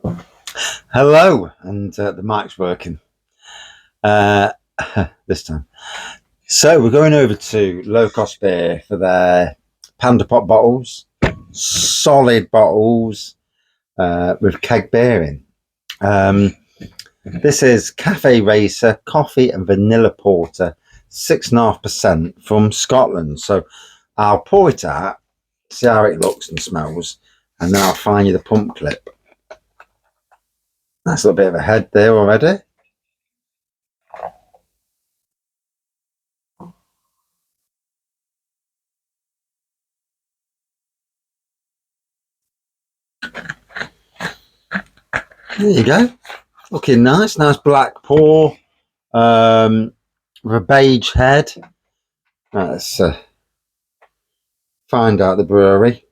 Hello, and the mic's working uh, this time. So we're going over to Low Cost Beer for their Panda Pop bottles, solid bottles with keg beer in. This is Cafe Racer Coffee and Vanilla Porter, 6.5% from Scotland. So I'll pour it out, see how it looks and smells, and then I'll find you the pump clip. That's a little bit of a head there already. There you go. Looking nice black pour with a beige head. Right, let's find out the brewery.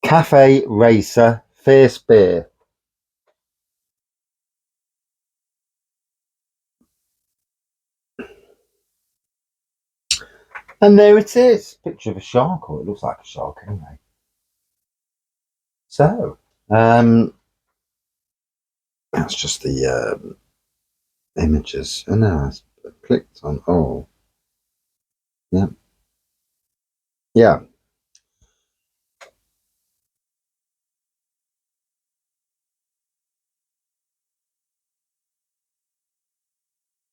Cafe Racer Fierce Beer. And there it is. Picture of a shark, or it looks like a shark anyway. So, that's just the images. And now I clicked on all. Yeah. Yeah.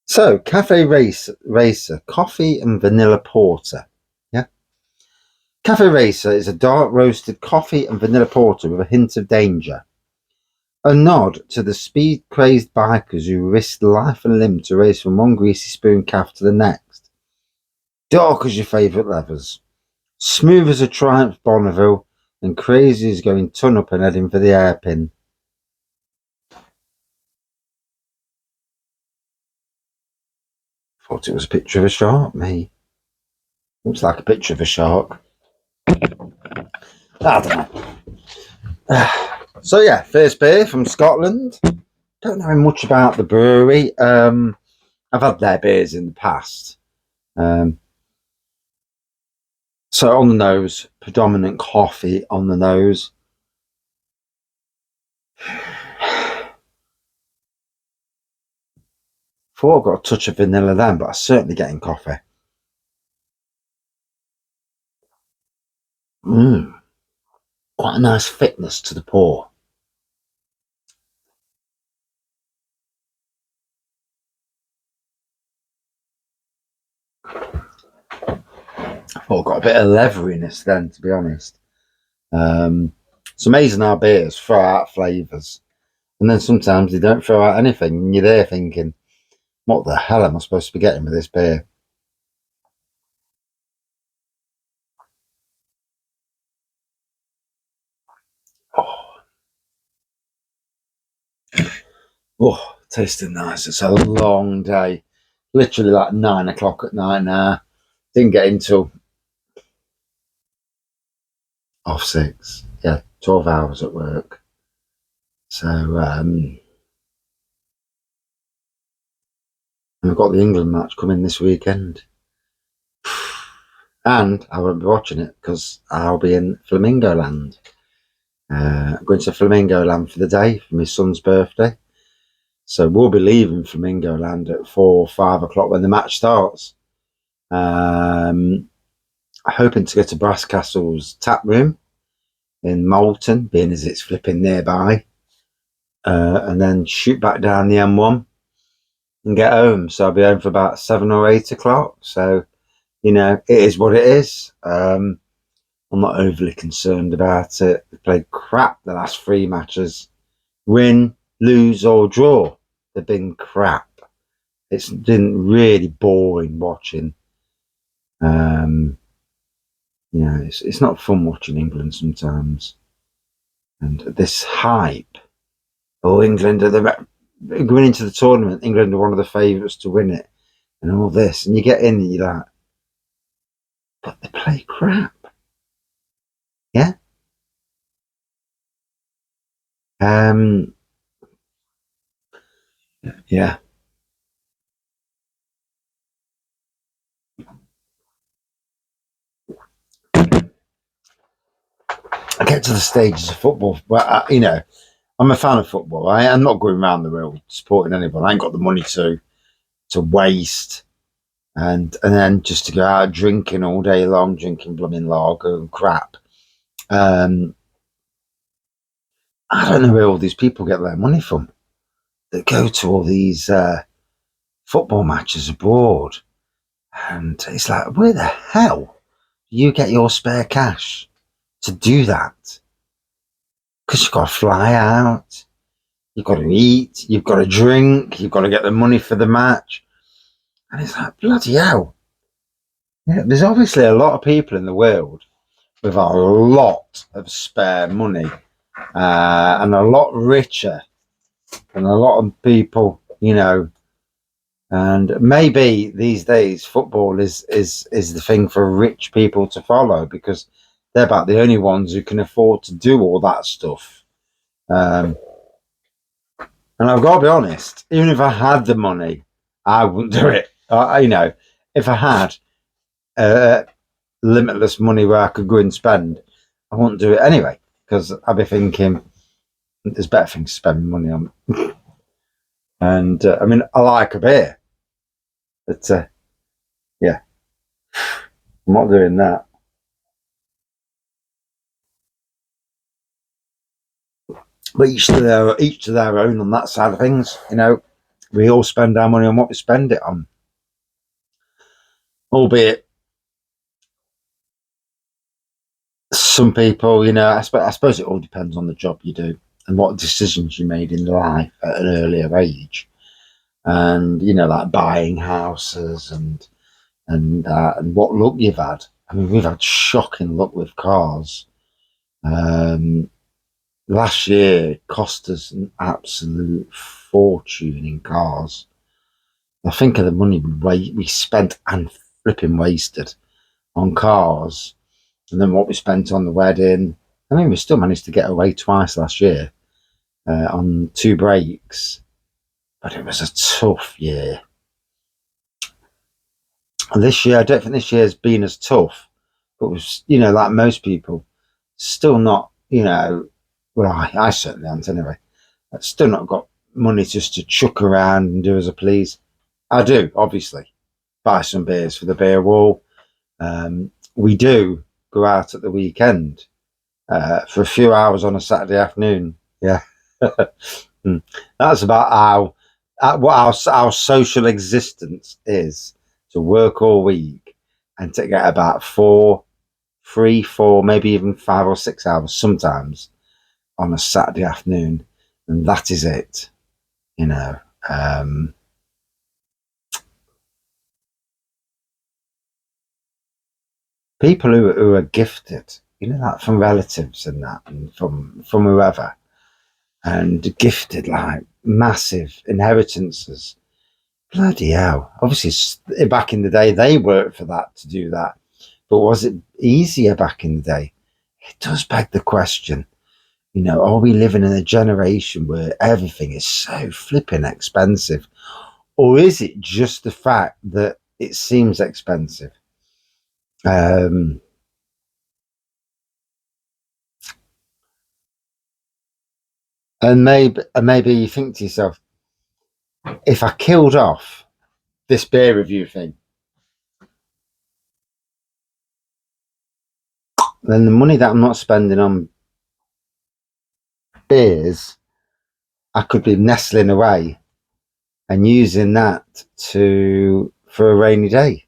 So, Cafe Racer Coffee and Vanilla Porter. Yeah. Cafe Racer is a dark roasted coffee and vanilla porter with a hint of danger. A nod to the speed-crazed bikers who risked life and limb to race from one greasy spoon calf to the next. Dark as your favourite levers. Smooth as a Triumph Bonneville, and crazy as going ton up and heading for the hairpin. Thought it was a picture of a shark, me. Looks like a picture of a shark. I don't know. So yeah, first beer from Scotland. Don't know much about the brewery. I've had their beers in the past. So on the nose, predominant coffee on the nose. Thought I got a touch of vanilla then, but I'm certainly getting coffee. Quite a nice thickness to the pour. I thought I got a bit of leveriness then, to be honest. It's amazing how beers throw out flavours, and then sometimes they don't throw out anything, and you're there thinking, what the hell am I supposed to be getting with this beer? Oh, tasting nice. It's a long day. Literally like 9 o'clock at night now. Didn't get until 6:30. Yeah, 12 hours at work. So, we've got the England match coming this weekend. And I won't be watching it because I'll be in Flamingo Land. Going to Flamingo Land for the day for my son's birthday. So we'll be leaving Flamingo Land at 4 or 5 o'clock when the match starts. Hoping to go to Brass Castle's tap room in Moulton, being as it's flipping nearby, and then shoot back down the M1 and get home. So I'll be home for about 7 or 8 o'clock. So, it is what it is. I'm not overly concerned about it. We played crap the last 3 matches. Win, lose, or draw. They've been crap. It's been really boring watching. It's not fun watching England sometimes. And this hype. Oh, England are going into the tournament. England are one of the favourites to win it, and all this. And you get in and you're like, but they play crap. Yeah. Yeah. I get to the stages of football where, I'm a fan of football. I'm not going around the world supporting anyone. I ain't got the money to waste and then just to go out drinking all day long, drinking blooming lager and crap. I don't know where all these people get their money from that go to all these football matches abroad. And it's like, where the hell do you get your spare cash to do that? Because you've got to fly out, you've got to eat, you've got to drink, you've got to get the money for the match. And it's like, bloody hell. Yeah, there's obviously a lot of people in the world with a lot of spare money and a lot richer than a lot of people, and maybe these days football is the thing for rich people to follow because they're about the only ones who can afford to do all that stuff. And I've got to be honest, even if I had the money, I wouldn't do it. If I had limitless money where I could go and spend, I wouldn't do it anyway because I'd be thinking there's better things to spend money on. And I like a beer, but yeah, I'm not doing that. But each to their own on that side of things. We all spend our money on what we spend it on, albeit some people. I suppose it all depends on the job you do and what decisions you made in life at an earlier age, and like buying houses and what luck you've had. We've had shocking luck with cars. Last year cost us an absolute fortune in cars. I think of the money we spent and flipping wasted on cars, and then what we spent on the wedding. We still managed to get away twice last year on 2 breaks, but it was a tough year. And this year, I don't think this year has been as tough, but was, like most people, still not, well, I certainly haven't anyway. I've still not got money just to chuck around and do as I please. I do, obviously, buy some beers for the beer wall. We do go out at the weekend for a few hours on a Saturday afternoon. Yeah. That's about what our social existence is, to work all week and to get about 3, 4, maybe even 5 or 6 hours sometimes on a Saturday afternoon, and that is it. People who are gifted, like from relatives and that, and from whoever, and gifted like massive inheritances. Bloody hell! Obviously, back in the day, they worked for that to do that. But was it easier back in the day? It does beg the question. Are we living in a generation where everything is so flipping expensive? Or is it just the fact that it seems expensive? And maybe you think to yourself, if I killed off this beer review thing, then the money that I'm not spending on beers, I could be nestling away and using that for a rainy day.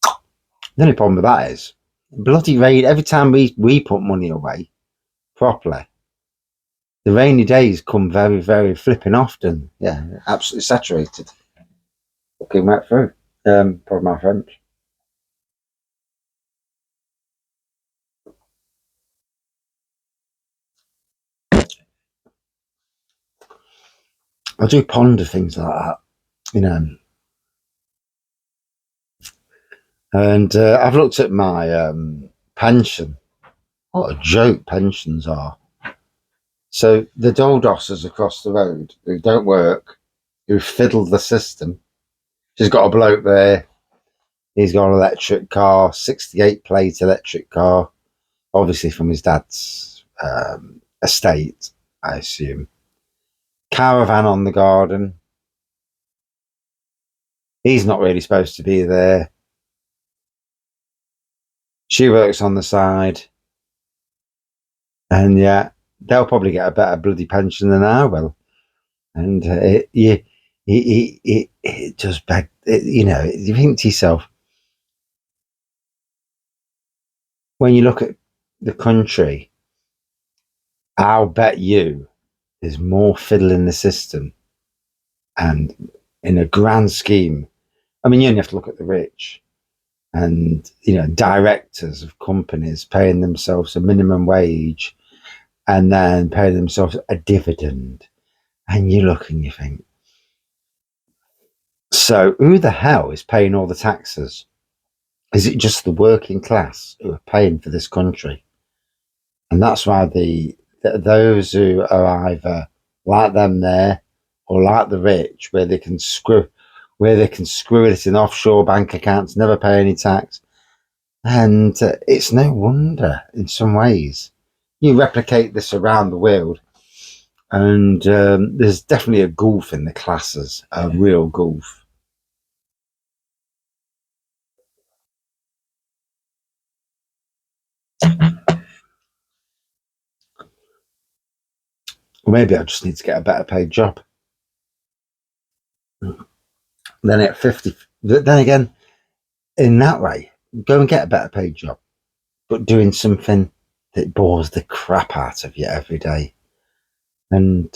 The only problem with that is bloody rain. Every time we put money away properly, the rainy days come very, very flipping often. Yeah, absolutely saturated. Fucking wet through. Pardon my French. I do ponder things like that, and I've looked at my pension. What a joke pensions are. So the doldosses across the road who don't work, who fiddle the system. She's got a bloke there. He's got an electric car, 68 plate electric car. obviously from his dad's estate, I assume. Caravan on the garden. He's not really supposed to be there. She works on the side. And yeah, they'll probably get a better bloody pension than I will. And it just beg, you think to yourself, when you look at the country, I'll bet you there's more fiddle in the system. And in a grand scheme, I mean, you only have to look at the rich and, directors of companies paying themselves a minimum wage and then paying themselves a dividend. And you look and you think, so who the hell is paying all the taxes? Is it just the working class who are paying for this country? And that's why those who are either like them there or like the rich, where they can screw it in offshore bank accounts, never pay any tax. And it's no wonder in some ways. You replicate this around the world, and there's definitely a gulf in the classes, a real gulf. Or maybe I just need to get a better paid job. Then at 50, then again, in that way, go and get a better paid job, but doing something that bores the crap out of you every day. And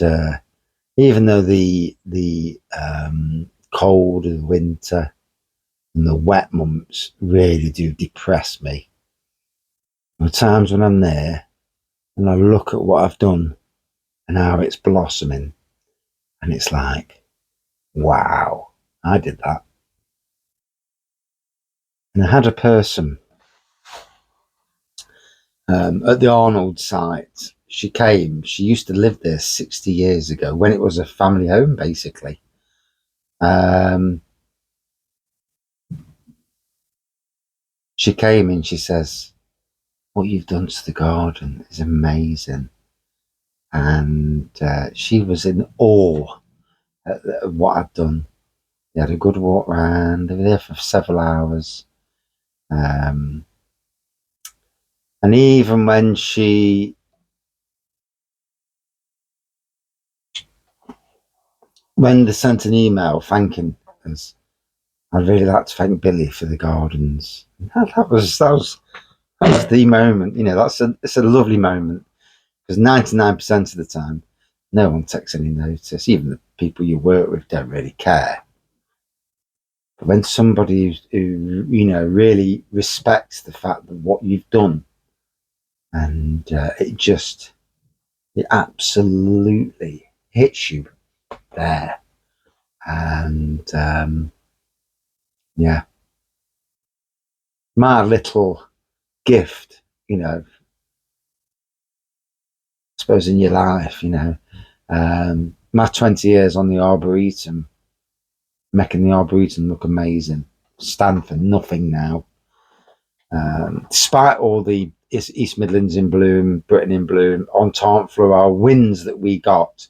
even though the cold and winter and the wet months really do depress me, there are times when I'm there and I look at what I've done and how it's blossoming, and it's like, wow, I did that. And I had a person at the Arnold site. She used to live there 60 years ago when it was a family home, basically. Um, she came and she says, what you've done to the garden is amazing. And she was in awe at what I'd done. They had a good walk round. They were there for several hours. And even when they sent an email thanking us, I'd really like to thank Billy for the gardens. That was the moment. It's a lovely moment, because 99% of the time, no one takes any notice. Even the people you work with don't really care. But when somebody who really respects the fact that what you've done, and it absolutely hits you there, and yeah, my little gift, I suppose in your life, my 20 years on the Arboretum, making the Arboretum look amazing, stand for nothing now. Despite all the East Midlands in bloom, Britain in bloom, Entente Floral wins that we got,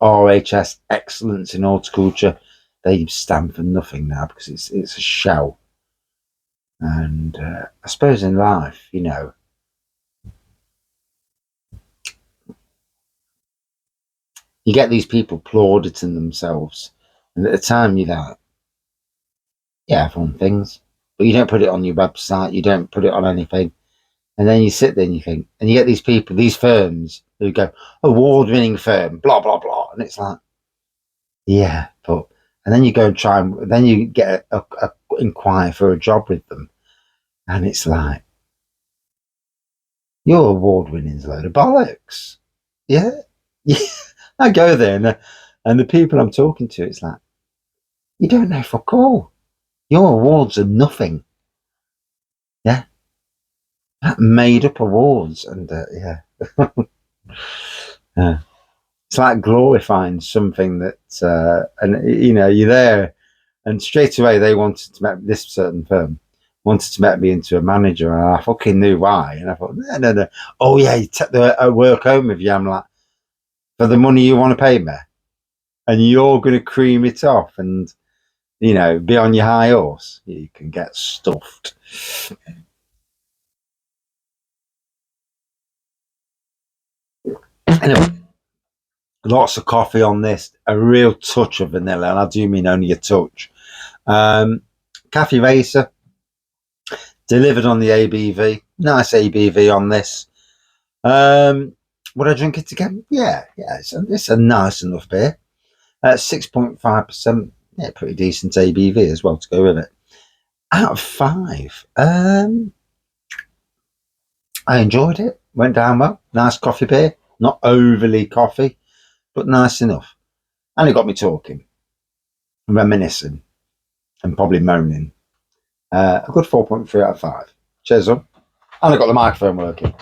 RHS excellence in horticulture, they stand for nothing now because it's a shell. And I suppose in life, you get these people plauditing themselves, and at the time you're like, yeah, everyone things, but you don't put it on your website, you don't put it on anything. And then you sit there and you think, and you get these people, these firms who go, award-winning firm, blah, blah, blah. And it's like, yeah, but, and then you go and try, and then you get a inquire for a job with them. And it's like, your award-winning is a load of bollocks. Yeah. Yeah. I go there and the people I'm talking to, it's like, you don't know fuck all. Your awards are nothing. Yeah. Made up awards. And yeah. Yeah. It's like glorifying something that, and you're there, and straight away they wanted to make this certain firm wanted to make me into a manager, and I fucking knew why. And I thought, no. Oh yeah, you take the work home with you. I'm like, for the money you want to pay me, and you're going to cream it off and, you know, be on your high horse. You can get stuffed. Anyway, lots of coffee on this, a real touch of vanilla, and I do mean only a touch. Cafe Racer, delivered on the ABV. Nice ABV on this. Would I drink it again? Yeah. It's a nice enough beer. 6.5%. Yeah, pretty decent ABV as well to go with it. Out of 5, I enjoyed it. Went down well. Nice coffee beer. Not overly coffee, but nice enough. And it got me talking, reminiscing, and probably moaning. A good 4.3 out of 5. Cheers, on. And I got the microphone working.